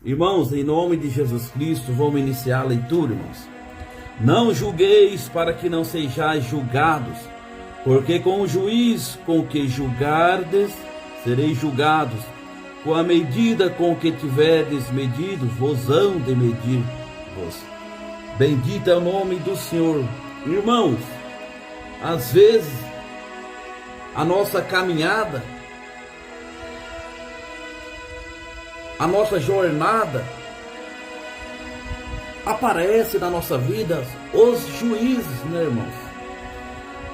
Irmãos, em nome de Jesus Cristo, vamos iniciar a leitura, irmãos. Não julgueis para que não sejais julgados, porque com o juiz com que julgardes, sereis julgados. Com a medida com que tiverdes medido, vos hão de medir-vos. Bendito é o nome do Senhor. Irmãos, às vezes, a nossa caminhada, a nossa jornada, aparece na nossa vida os juízes, né, irmãos?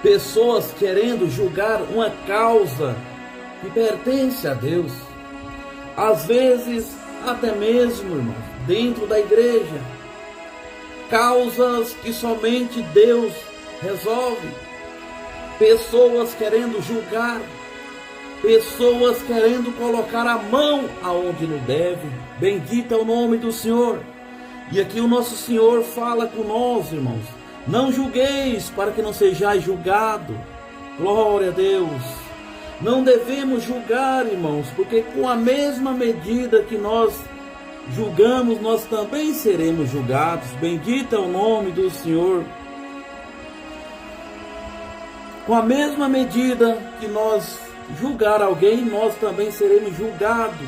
Pessoas querendo julgar uma causa que pertence a Deus. Às vezes, até mesmo, irmãos, dentro da igreja, causas que somente Deus resolve. Pessoas querendo julgar, pessoas querendo colocar a mão aonde não deve. Bendito é o nome do Senhor. E aqui o nosso Senhor fala com nós, irmãos. Não julgueis para que não sejais julgado. Glória a Deus. Não devemos julgar, irmãos, porque com a mesma medida que nós julgamos, nós também seremos julgados. Bendito é o nome do Senhor. Com a mesma medida que nós julgar alguém, nós também seremos julgados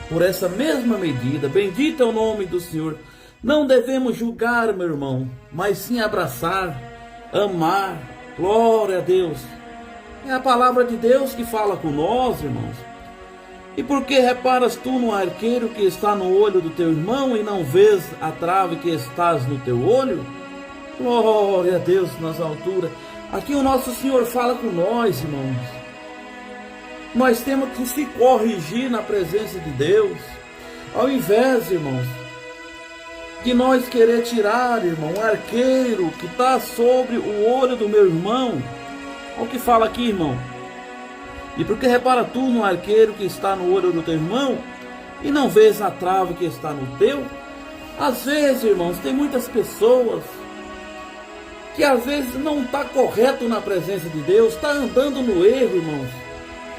por essa mesma medida. Bendito é o nome do Senhor. Não devemos julgar, meu irmão, mas sim abraçar, amar. Glória a Deus. É a palavra de Deus que fala com nós, irmãos. E por que reparas tu no arqueiro que está no olho do teu irmão e não vês a trave que estás no teu olho? Glória a Deus nas alturas. Aqui o nosso Senhor fala com nós, irmãos. Nós temos que se corrigir na presença de Deus. Ao invés, irmãos, de nós querer tirar, irmão, o arqueiro que está sobre o olho do meu irmão. Olha o que fala aqui, irmão. E porque repara tu no arqueiro que está no olho do teu irmão e não vês a trave que está no teu? Às vezes, irmãos, tem muitas pessoas que às vezes não está correto na presença de Deus, está andando no erro, irmãos,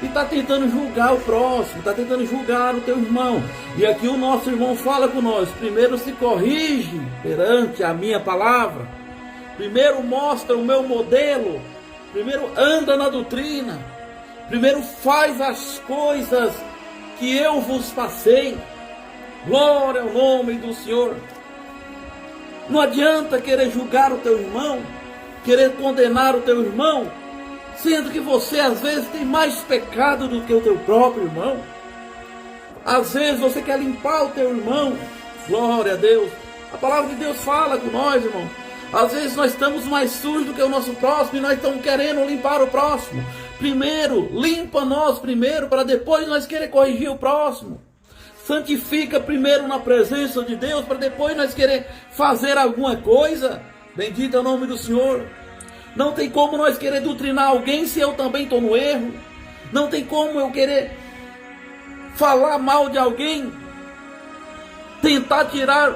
e está tentando julgar o próximo, está tentando julgar o teu irmão. E aqui o nosso irmão fala com nós: primeiro se corrige perante a minha palavra, primeiro mostra o meu modelo, primeiro anda na doutrina, primeiro faz as coisas que eu vos passei. Glória ao nome do Senhor. Não adianta querer julgar o teu irmão, querer condenar o teu irmão, sendo que você às vezes tem mais pecado do que o teu próprio irmão. Às vezes você quer limpar o teu irmão. Glória a Deus. A palavra de Deus fala com nós, irmão. Às vezes nós estamos mais sujos do que o nosso próximo e nós estamos querendo limpar o próximo. Primeiro, limpa nós primeiro, para depois nós querer corrigir o próximo. Santifica primeiro na presença de Deus, para depois nós querer fazer alguma coisa. Bendito é o nome do Senhor. Não tem como nós querer doutrinar alguém se eu também estou no erro. Não tem como eu querer falar mal de alguém, tentar tirar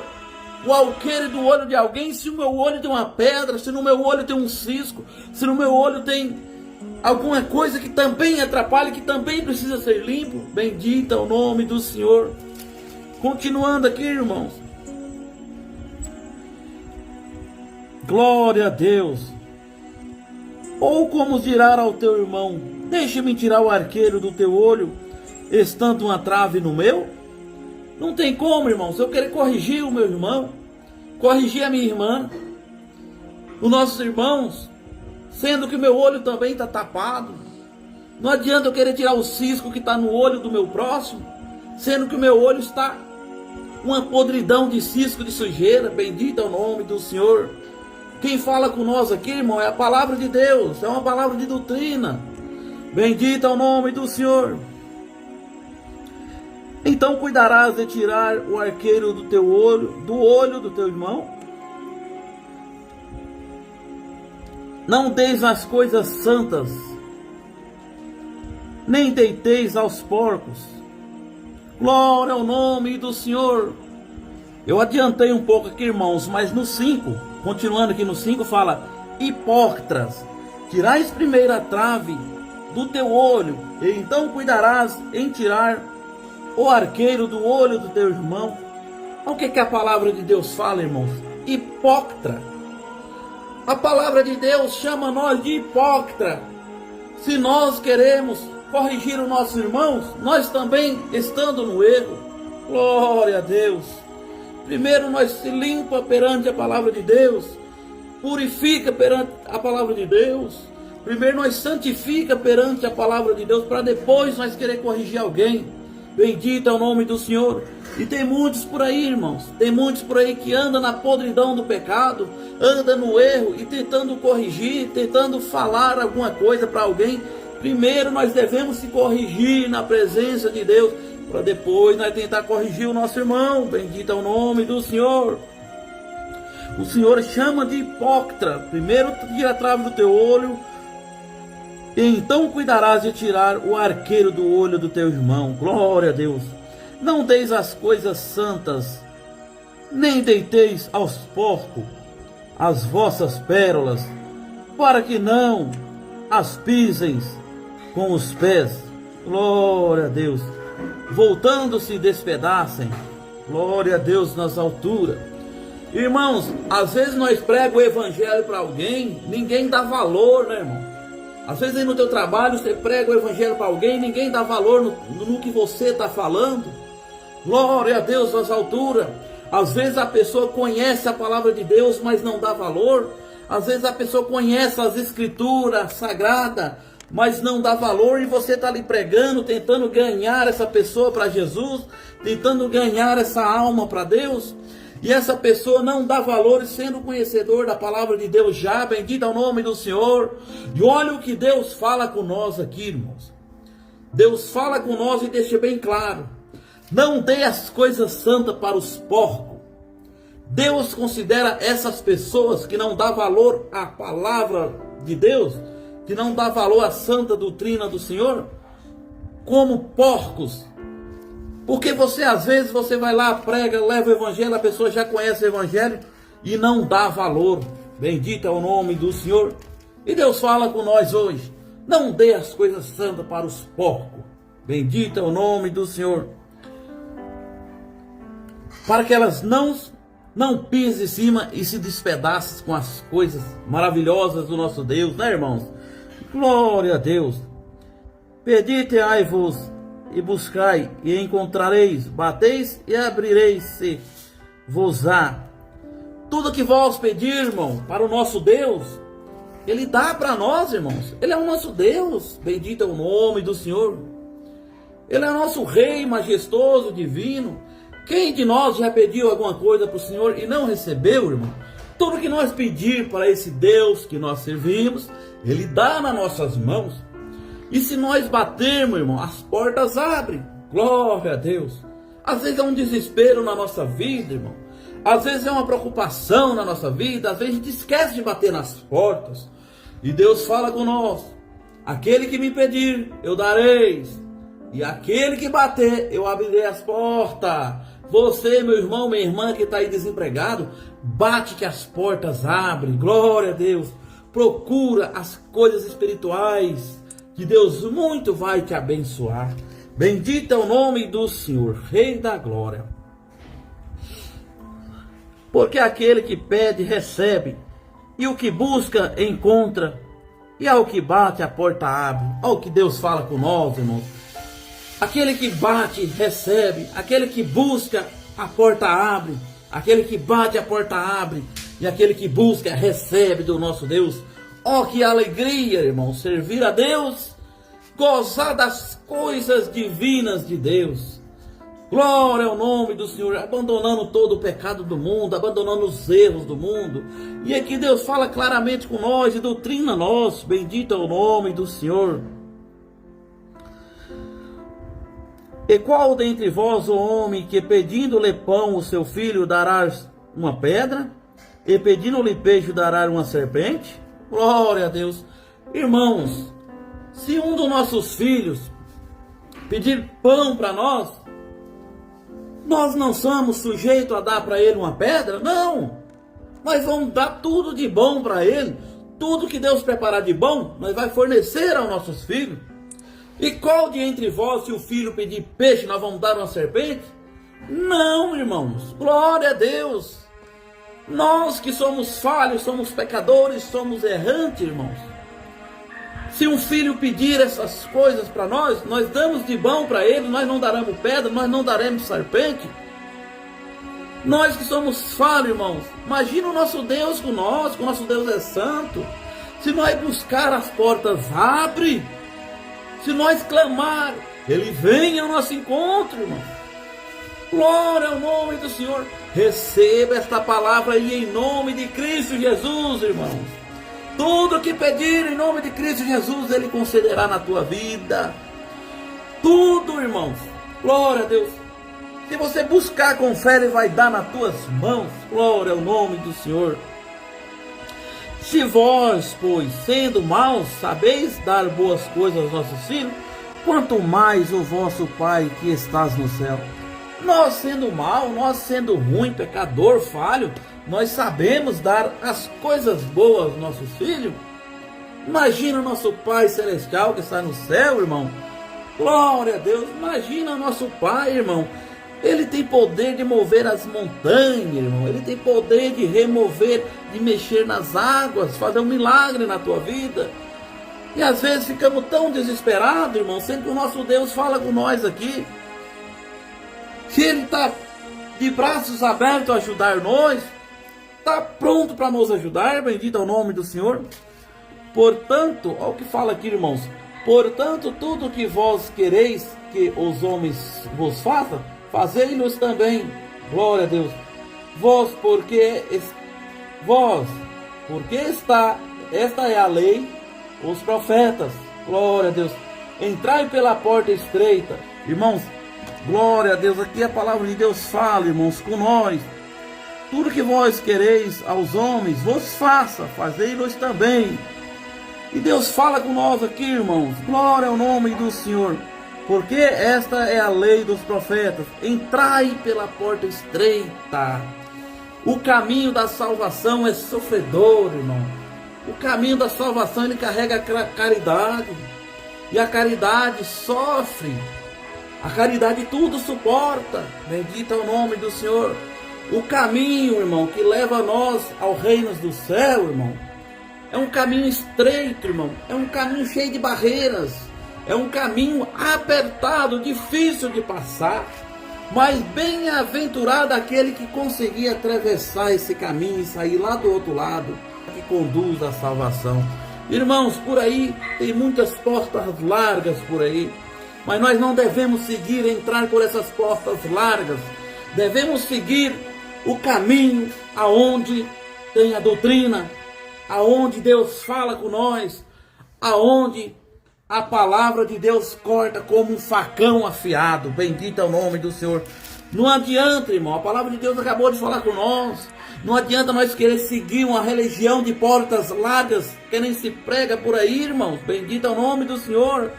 o alqueire do olho de alguém, se o meu olho tem uma pedra, se no meu olho tem um cisco, se no meu olho tem alguma coisa que também atrapalha, que também precisa ser limpo. Bendito é o nome do Senhor. Continuando aqui, irmãos. Glória a Deus. Ou como dirá ao teu irmão: deixa-me tirar o arqueiro do teu olho, estando uma trave no meu? Não tem como, irmãos, eu querer corrigir o meu irmão, corrigir a minha irmã, os nossos irmãos, sendo que o meu olho também está tapado. Não adianta eu querer tirar o cisco que está no olho do meu próximo, sendo que o meu olho está uma podridão de cisco, de sujeira. Bendito é o nome do Senhor. Quem fala com nós aqui, irmão, é a palavra de Deus, é uma palavra de doutrina. Bendito é o nome do Senhor. Então cuidarás de tirar o arqueiro do teu olho, do olho do teu irmão? Não deis as coisas santas, nem deiteis aos porcos. Glória ao nome do Senhor. Eu adiantei um pouco aqui, irmãos, mas no 5, continuando aqui no 5, fala: hipócritas, tirais primeiro a trave do teu olho, e então cuidarás em tirar o arqueiro do olho do teu irmão. O que a palavra de Deus fala, irmãos? Hipócrita. A palavra de Deus chama nós de hipócrita. Se nós queremos corrigir os nossos irmãos, nós também estando no erro. Glória a Deus. Primeiro nós se limpa perante a palavra de Deus, purifica perante a palavra de Deus. Primeiro nós santifica perante a palavra de Deus, para depois nós querer corrigir alguém. Bendito é o nome do Senhor. E tem muitos por aí, irmãos, tem muitos por aí que andam na podridão do pecado, andam no erro e tentando corrigir, tentando falar alguma coisa para alguém. Primeiro nós devemos se corrigir na presença de Deus, para depois nós tentar corrigir o nosso irmão. Bendito é o nome do Senhor. O Senhor chama de hipócrita. Primeiro tira a trave do teu olho, e então cuidarás de tirar o arqueiro do olho do teu irmão. Glória a Deus. Não deis as coisas santas, nem deiteis aos porcos as vossas pérolas, para que não as piseis com os pés. Glória a Deus. Voltando-se despedacem. Glória a Deus nas alturas. Irmãos, às vezes nós pregamos o evangelho para alguém, ninguém dá valor, né, irmão? Às vezes aí no teu trabalho você prega o evangelho para alguém, ninguém dá valor no que você está falando. Glória a Deus nas alturas. Às vezes a pessoa conhece a palavra de Deus, mas não dá valor. Às vezes a pessoa conhece as escrituras sagradas, mas não dá valor, e você está ali pregando, tentando ganhar essa pessoa para Jesus, tentando ganhar essa alma para Deus, e essa pessoa não dá valor, sendo conhecedor da palavra de Deus já. Bendito é o nome do Senhor. E olha o que Deus fala com nós aqui, irmãos. Deus fala com nós e deixa bem claro: não dê as coisas santas para os porcos. Deus considera essas pessoas que não dá valor à palavra de Deus, que não dá valor à santa doutrina do Senhor, como porcos. Porque às vezes você vai lá, prega, leva o evangelho, a pessoa já conhece o evangelho e não dá valor. Bendito é o nome do Senhor. E Deus fala com nós hoje: não dê as coisas santas para os porcos. Bendito é o nome do Senhor. Para que elas não pisem em cima e se despedacem com as coisas maravilhosas do nosso Deus, né, irmãos? Glória a Deus. Pedi-te-ai-vos e buscai, e encontrareis, bateis e abrireis-se-vos-á. Tudo que vós pedir, irmão, para o nosso Deus, Ele dá para nós, irmãos. Ele é o nosso Deus. Bendito é o nome do Senhor. Ele é o nosso Rei majestoso, divino. Quem de nós já pediu alguma coisa para o Senhor e não recebeu, irmão? Tudo que nós pedir para esse Deus que nós servimos, Ele dá nas nossas mãos. E se nós batermos, irmão, as portas abrem. Glória a Deus. Às vezes é um desespero na nossa vida, irmão. Às vezes é uma preocupação na nossa vida. Às vezes a gente esquece de bater nas portas. E Deus fala com nós: aquele que me pedir, eu dareis. E aquele que bater, eu abrirei as portas. Você, meu irmão, minha irmã que está aí desempregado, bate que as portas abrem. Glória a Deus. Procura as coisas espirituais, que Deus muito vai te abençoar. Bendito é o nome do Senhor, Rei da glória. Porque aquele que pede, recebe, e o que busca, encontra, e ao que bate, a porta abre. Olha o que Deus fala com nós, irmãos. Aquele que bate, recebe, aquele que busca, a porta abre, aquele que bate, a porta abre, e aquele que busca, recebe do nosso Deus. Oh, que alegria, irmão, servir a Deus, gozar das coisas divinas de Deus. Glória ao nome do Senhor, abandonando todo o pecado do mundo, abandonando os erros do mundo. E aqui Deus fala claramente com nós e doutrina nós. Bendito é o nome do Senhor. E qual dentre vós o homem que pedindo-lhe pão o seu filho dará uma pedra? E pedindo-lhe peixe dará uma serpente? Glória a Deus. Irmãos, se um dos nossos filhos pedir pão para nós não somos sujeitos a dar para ele uma pedra? Não. Nós vamos dar tudo de bom para ele. Tudo que Deus preparar de bom, nós vai fornecer aos nossos filhos. E qual de entre vós, se o filho pedir peixe, nós vamos dar uma serpente? Não, irmãos, glória a Deus. Nós que somos falhos, somos pecadores, somos errantes, irmãos. Se um filho pedir essas coisas para nós, nós damos de bom para ele, nós não daremos pedra, nós não daremos serpente. Nós que somos falhos, irmãos, imagina o nosso Deus conosco, o nosso Deus é santo. Se nós buscar, as portas abrem. Se nós clamar, Ele vem ao nosso encontro, irmão. Glória ao nome do Senhor. Receba esta palavra aí em nome de Cristo Jesus, irmãos. Tudo que pedir em nome de Cristo Jesus, Ele concederá na tua vida. Tudo, irmãos. Glória a Deus. Se você buscar com fé, Ele vai dar nas tuas mãos. Glória ao nome do Senhor. Se vós, pois, sendo maus, sabeis dar boas coisas aos vossos filhos, quanto mais o vosso Pai que estás no céu. Nós sendo mal, nós sendo ruim, pecador, falho, nós sabemos dar as coisas boas aos nossos filhos. Imagina o nosso Pai Celestial que está no céu, irmão. Glória a Deus. Imagina o nosso Pai, irmão. Ele tem poder de mover as montanhas, irmão. Ele tem poder de remover, de mexer nas águas, fazer um milagre na tua vida. E às vezes ficamos tão desesperados, irmão, sendo que o nosso Deus fala com nós aqui. Que Ele está de braços abertos a ajudar nós. Está pronto para nos ajudar, bendito é o nome do Senhor. Portanto, olha o que fala aqui, irmãos. Portanto, tudo que vós quereis que os homens vos façam, fazei-los também. Glória a Deus. Porque esta é a lei, os profetas. Glória a Deus. Entrai pela porta estreita. Irmãos, glória a Deus. Aqui a palavra de Deus fala, irmãos, com nós. Tudo que vós quereis aos homens, vos faça, fazei-los também. E Deus fala com nós aqui, irmãos. Glória ao nome do Senhor. Porque esta é a lei dos profetas. Entrai pela porta estreita. O caminho da salvação é sofredor, irmão. O caminho da salvação, ele carrega a caridade. E a caridade sofre. A caridade tudo suporta. Bendito é o nome do Senhor. O caminho, irmão, que leva nós ao reino do céu, irmão, é um caminho estreito, irmão. É um caminho cheio de barreiras. É um caminho apertado, difícil de passar. Mas bem-aventurado aquele que conseguir atravessar esse caminho e sair lá do outro lado, que conduz à salvação. Irmãos, por aí tem muitas portas largas por aí. Mas nós não devemos seguir, entrar por essas portas largas. Devemos seguir o caminho aonde tem a doutrina, aonde Deus fala com nós, aonde a palavra de Deus corta como um facão afiado. Bendito é o nome do Senhor. Não adianta, irmão, a palavra de Deus acabou de falar com nós. Não adianta nós querer seguir uma religião de portas largas, que nem se prega por aí, irmãos. Bendito é o nome do Senhor.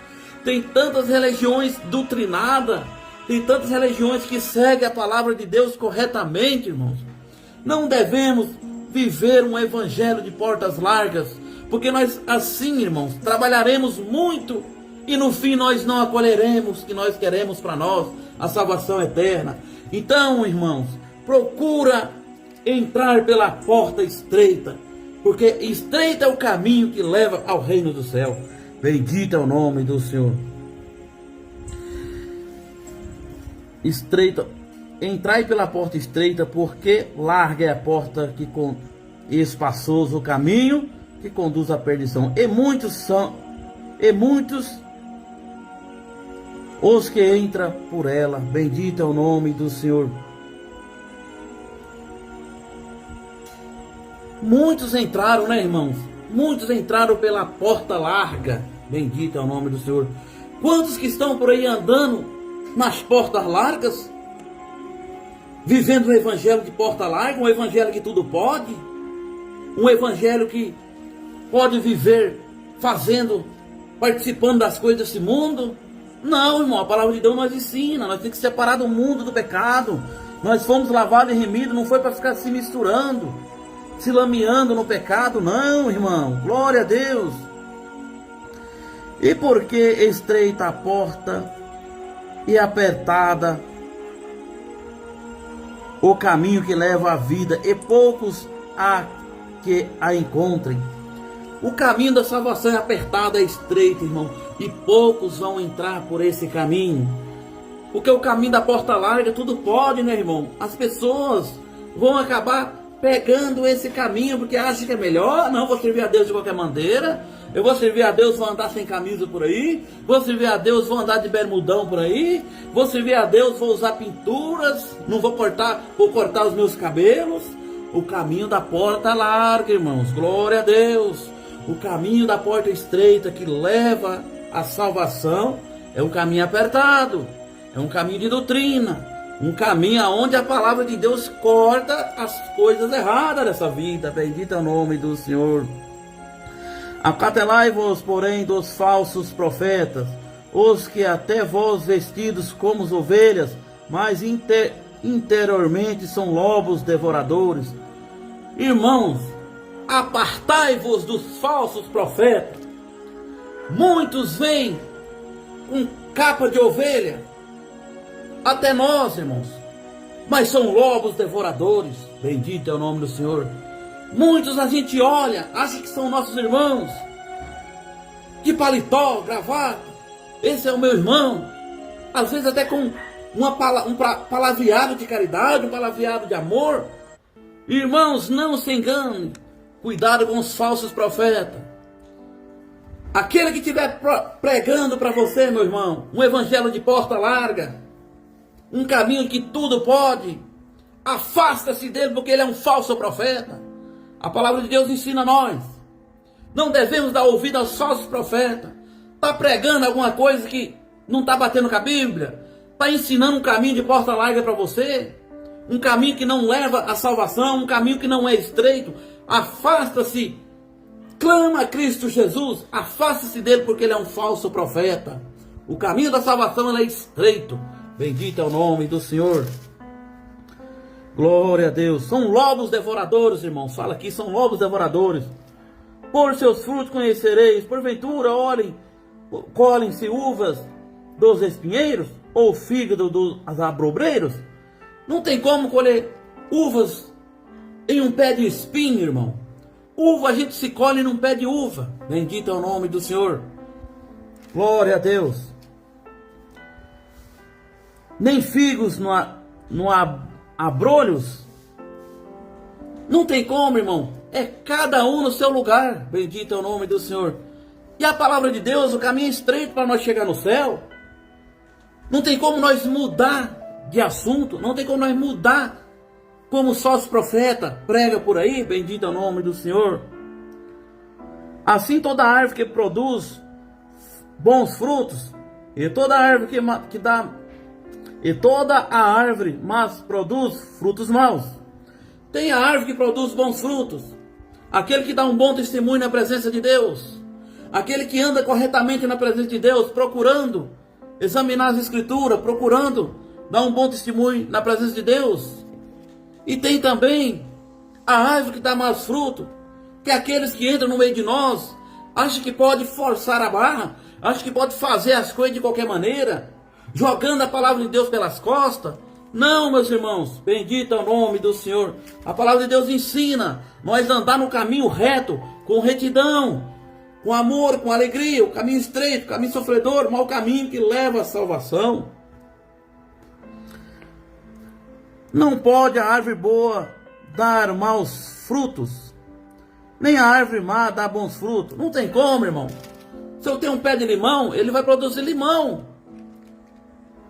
Tem tantas religiões doutrinadas, tem tantas religiões que seguem a palavra de Deus corretamente, irmãos. Não devemos viver um evangelho de portas largas, porque nós assim, irmãos, trabalharemos muito e no fim nós não acolheremos o que nós queremos para nós, a salvação eterna. Então, irmãos, procura entrar pela porta estreita, porque estreito é o caminho que leva ao reino do céu. Bendito é o nome do Senhor. Estreita, entrai pela porta estreita, porque larga é a porta e espaçoso o caminho que conduz à perdição. E muitos os que entram por ela. Bendito é o nome do Senhor. Muitos entraram, né, irmãos? Muitos entraram pela porta larga. Bendito é o nome do Senhor. Quantos que estão por aí andando nas portas largas? Vivendo um evangelho de porta larga, um evangelho que tudo pode. Um evangelho que pode viver participando das coisas desse mundo. Não, irmão, a palavra de Deus nos ensina. Nós temos que separar do mundo do pecado. Nós fomos lavados e remidos, não foi para ficar se misturando, se lameando no pecado, não, irmão. Glória a Deus. E porque estreita a porta e apertada o caminho que leva à vida, e poucos há que a encontrem. O caminho da salvação é apertado, é estreito, irmão, e poucos vão entrar por esse caminho. Porque o caminho da porta larga, tudo pode, né, irmão? As pessoas vão acabar pegando esse caminho, porque acham que é melhor. Não, vou servir a Deus de qualquer maneira. Eu vou servir a Deus, vou andar sem camisa por aí. Vou servir a Deus, vou andar de bermudão por aí. Vou servir a Deus, vou usar pinturas. Não vou cortar os meus cabelos. O caminho da porta larga, irmãos. Glória a Deus. O caminho da porta estreita que leva à salvação é um caminho apertado. É um caminho de doutrina. Um caminho onde a palavra de Deus corta as coisas erradas dessa vida. Bendito é o nome do Senhor. Acautelai-vos, porém, dos falsos profetas, os que até vós vestidos como ovelhas, mas interiormente são lobos devoradores. Irmãos, apartai-vos dos falsos profetas. Muitos vêm com capa de ovelha, até nós, irmãos, mas são lobos devoradores. Bendito é o nome do Senhor. Muitos a gente olha, acha que são nossos irmãos, de paletó, gravata. Esse é o meu irmão. Às vezes até com um palavreado de caridade, um palavreado de amor. Irmãos, não se engane. Cuidado com os falsos profetas. Aquele que estiver pregando para você, meu irmão, um evangelho de porta larga, um caminho que tudo pode, afasta-se dele, porque ele é um falso profeta. A palavra de Deus ensina a nós. Não devemos dar ouvido aos falsos profetas. Está pregando alguma coisa que não está batendo com a Bíblia? Está ensinando um caminho de porta larga para você? Um caminho que não leva à salvação, um caminho que não é estreito? Afasta-se. Clama a Cristo Jesus. Afasta-se dele, porque ele é um falso profeta. O caminho da salvação é estreito. Bendito é o nome do Senhor. Glória a Deus. São lobos devoradores, irmãos. Fala aqui, são lobos devoradores. Por seus frutos conhecereis. Porventura, colhem-se uvas dos espinheiros, ou fígado dos abrobreiros? Não tem como colher uvas em um pé de espinho, irmão. Uva a gente se colhe num pé de uva. Bendito é o nome do Senhor. Glória a Deus. Nem figos no abrolhos. Não tem como, irmão. É cada um no seu lugar. Bendito é o nome do Senhor. E a palavra de Deus, o caminho é estreito para nós chegar no céu. Não tem como nós mudar de assunto. Não tem como nós mudar como os falsos profetas prega por aí. Bendito é o nome do Senhor. Assim toda árvore que produz bons frutos, e toda árvore e toda a árvore mas produz frutos maus. Tem a árvore que produz bons frutos, aquele que dá um bom testemunho na presença de Deus, aquele que anda corretamente na presença de Deus, procurando examinar as escrituras, procurando dar um bom testemunho na presença de Deus. E tem também a árvore que dá mais fruto, que é aqueles que entram no meio de nós, acham que pode forçar a barra, acham que pode fazer as coisas de qualquer maneira, jogando a palavra de Deus pelas costas. Não, meus irmãos, bendito é o nome do Senhor. A palavra de Deus ensina nós andar no caminho reto, com retidão, com amor, com alegria, o caminho estreito, o caminho sofredor, o mau caminho que leva à salvação. Não pode a árvore boa dar maus frutos, nem a árvore má dar bons frutos. Não tem como, irmão. Se eu tenho um pé de limão, ele vai produzir limão.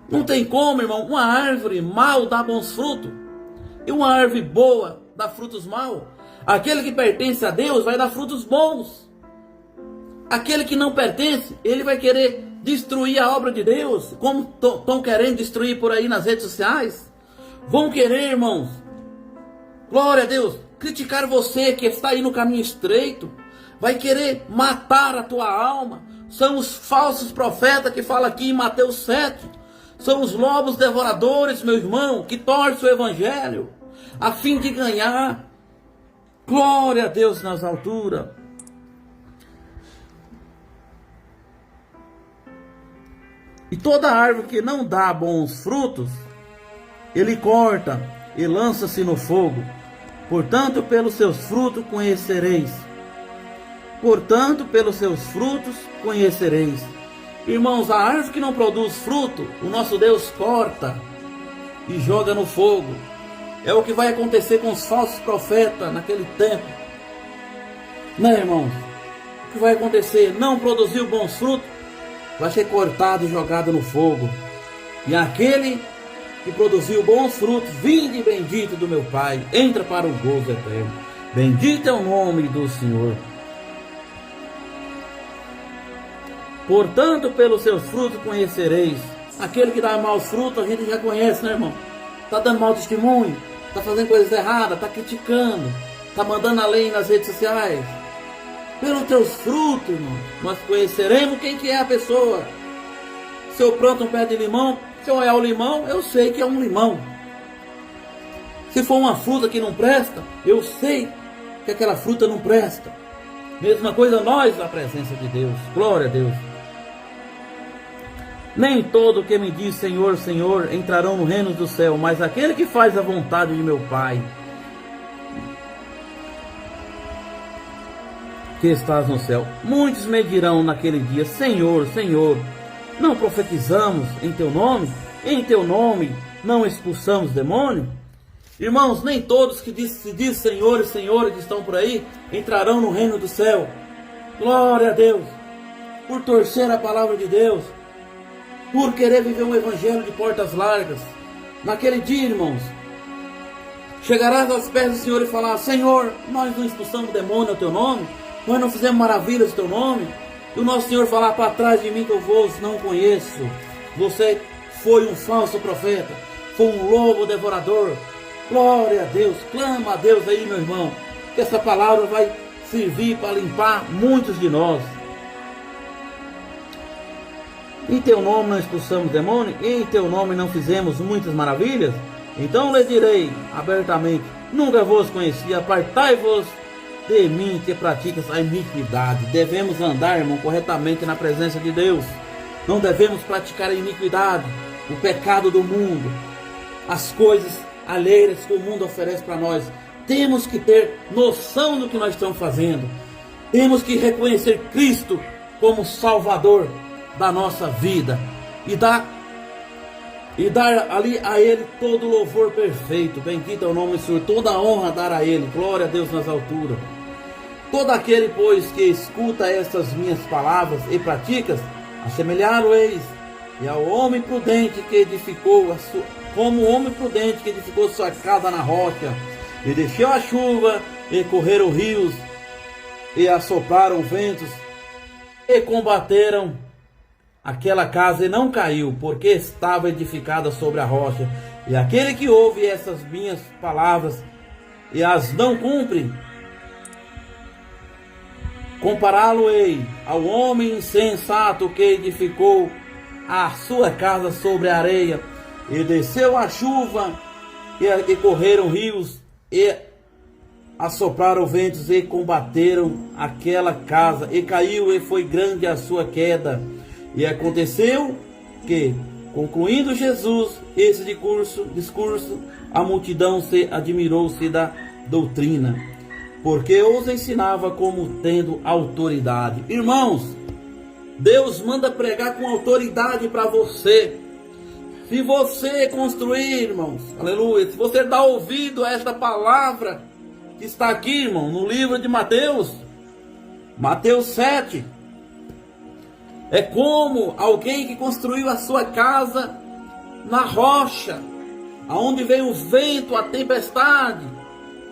Não tem como, irmão, uma árvore mal dá bons frutos e uma árvore boa dá frutos maus. Aquele que pertence a Deus vai dar frutos bons. Aquele que não pertence, ele vai querer destruir a obra de Deus, como estão querendo destruir por aí nas redes sociais. Vão querer, irmãos, glória a Deus, criticar você que está aí no caminho estreito. Vai querer matar a tua alma. São os falsos profetas que falam aqui em Mateus 7. São os lobos devoradores, meu irmão, que torcem o evangelho a fim de ganhar. Glória a Deus nas alturas. E toda árvore que não dá bons frutos, ele corta e lança-se no fogo. Portanto, pelos seus frutos conhecereis. Portanto, pelos seus frutos conhecereis. Irmãos, a árvore que não produz fruto, o nosso Deus corta e joga no fogo. É o que vai acontecer com os falsos profetas naquele tempo. Né, irmãos? O que vai acontecer? Não produziu bons frutos, vai ser cortado e jogado no fogo. E aquele que produziu bons frutos, vinde bendito do meu Pai, entra para o gozo eterno. Bendito é o nome do Senhor. Portanto, pelos seus frutos conhecereis. Aquele que dá maus frutos, a gente já conhece, né, irmão? Está dando mau testemunho, está fazendo coisas erradas, está criticando, está mandando a lei nas redes sociais. Pelos teus frutos, irmão, nós conheceremos quem que é a pessoa. Se eu planto um pé de limão, se eu olhar o limão, eu sei que é um limão. Se for uma fruta que não presta, eu sei que aquela fruta não presta. Mesma coisa nós na presença de Deus. Glória a Deus. Nem todo que me diz Senhor, Senhor entrarão no reino do céu, mas aquele que faz a vontade de meu Pai que estás no céu. Muitos me dirão naquele dia, Senhor, Senhor, não profetizamos em teu nome? Em teu nome não expulsamos demônio? Irmãos, nem todos que se diz Senhor e Senhor que estão por aí entrarão no reino do céu. Glória a Deus. Por torcer a palavra de Deus, por querer viver um evangelho de portas largas. Naquele dia, irmãos, chegarás aos pés do Senhor e falar, Senhor, nós não expulsamos demônio ao teu nome, nós não fizemos maravilhas ao teu nome. E o nosso Senhor falar, para trás de mim que eu vos não conheço. Você foi um falso profeta, foi um lobo devorador. Glória a Deus, clama a Deus aí, meu irmão, que essa palavra vai servir para limpar muitos de nós. Em teu nome não expulsamos demônio, e em teu nome não fizemos muitas maravilhas? Então lhe direi abertamente, nunca vos conheci, apartai-vos de mim que praticas a iniquidade. Devemos andar, irmão, corretamente na presença de Deus. Não devemos praticar a iniquidade, o pecado do mundo, as coisas alheias que o mundo oferece para nós. Temos que ter noção do que nós estamos fazendo. Temos que reconhecer Cristo como Salvador da nossa vida e dar ali a Ele todo o louvor perfeito. Bendito é o nome do Senhor, toda a honra dar a Ele. Glória a Deus nas alturas. Todo aquele, pois, que escuta estas minhas palavras e pratica, assemelhá-lo-eis e ao homem prudente que edificou como o homem prudente que edificou sua casa na rocha, e desceu a chuva, e correram rios, e assopraram ventos, e combateram aquela casa, e não caiu, porque estava edificada sobre a rocha. E aquele que ouve essas minhas palavras e as não cumpre, compará-lo-ei ao homem insensato que edificou a sua casa sobre a areia, e desceu a chuva, e correram rios, e assopraram ventos, e combateram aquela casa, e caiu, e foi grande a sua queda. E aconteceu que, concluindo Jesus esse discurso, a multidão se admirou-se da doutrina, porque os ensinava como tendo autoridade. Irmãos, Deus manda pregar com autoridade para você. Se você construir, irmãos, aleluia, se você dá ouvido a esta palavra que está aqui, irmão, no livro de Mateus 7, é como alguém que construiu a sua casa na rocha, aonde veio o vento, a tempestade,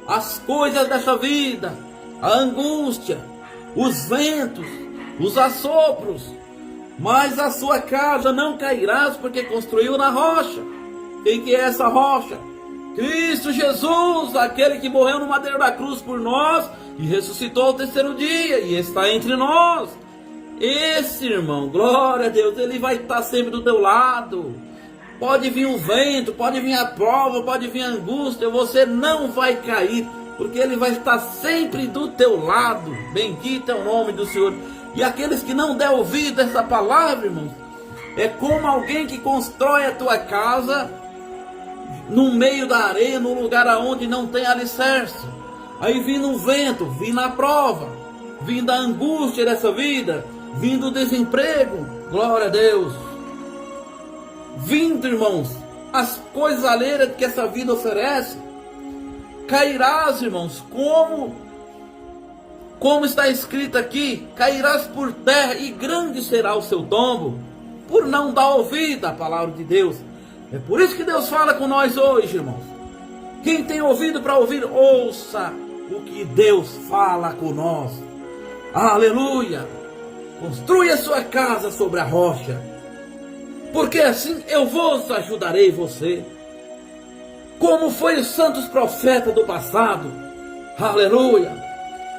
as coisas dessa vida, a angústia, os ventos, os assopros, mas a sua casa não cairá, porque construiu na rocha. Quem que é essa rocha? Cristo Jesus, aquele que morreu no madeiro da cruz por nós e ressuscitou ao terceiro dia e está entre nós. Esse, irmão, glória a Deus, ele vai estar sempre do teu lado. Pode vir o vento, pode vir a prova, pode vir a angústia, você não vai cair, porque ele vai estar sempre do teu lado. Bendito é o nome do Senhor. E aqueles que não der ouvido a essa palavra, irmãos, É como alguém que constrói a tua casa no meio da areia, num lugar onde não tem alicerce. Aí vindo o vento, vindo a prova, vindo a angústia dessa vida, vindo o desemprego, glória a Deus. Vindo, irmãos, as coisas alheias que essa vida oferece, cairás, irmãos, como está escrito aqui, cairás por terra e grande será o seu tombo, por não dar ouvido à palavra de Deus. É por isso que Deus fala com nós hoje, irmãos. Quem tem ouvido para ouvir, ouça o que Deus fala com nós. Aleluia! Construa a sua casa sobre a rocha, porque assim eu vos ajudarei você. Como foi os santos profetas do passado. Aleluia!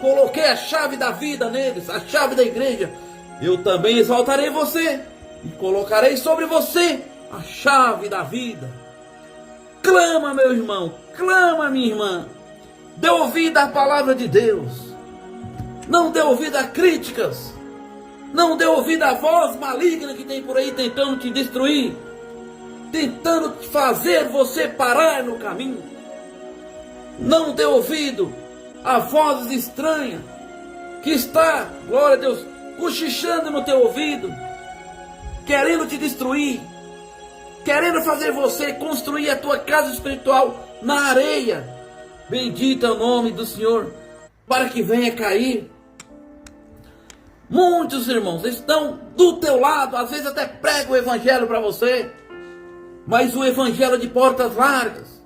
Coloquei a chave da vida neles, a chave da igreja. Eu também exaltarei você e colocarei sobre você a chave da vida. Clama, meu irmão, clama, minha irmã. Dê ouvido à palavra de Deus. Não dê ouvido a críticas. Não dê ouvido à voz maligna que tem por aí tentando te destruir, tentando fazer você parar no caminho. Não dê ouvido a vozes estranhas que está, glória a Deus, cochichando no teu ouvido, querendo te destruir, querendo fazer você construir a tua casa espiritual na areia. Bendito é o nome do Senhor, para que venha cair. Muitos irmãos estão do teu lado, às vezes até pregam o evangelho para você, mas o evangelho de portas largas,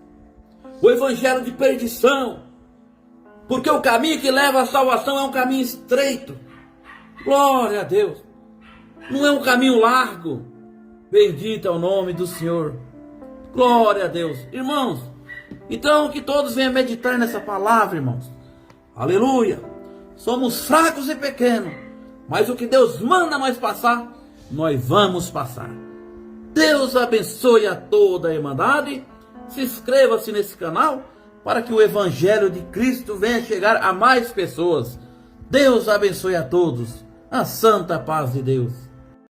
o evangelho de perdição, porque o caminho que leva à salvação é um caminho estreito. Glória a Deus. Não é um caminho largo. Bendito é o nome do Senhor. Glória a Deus. Irmãos, então que todos venham meditar nessa palavra, irmãos. Aleluia. Somos fracos e pequenos, mas o que Deus manda nós passar, nós vamos passar. Deus abençoe a toda a irmandade. Se inscreva-se nesse canal para que o Evangelho de Cristo venha chegar a mais pessoas. Deus abençoe a todos. A santa paz de Deus.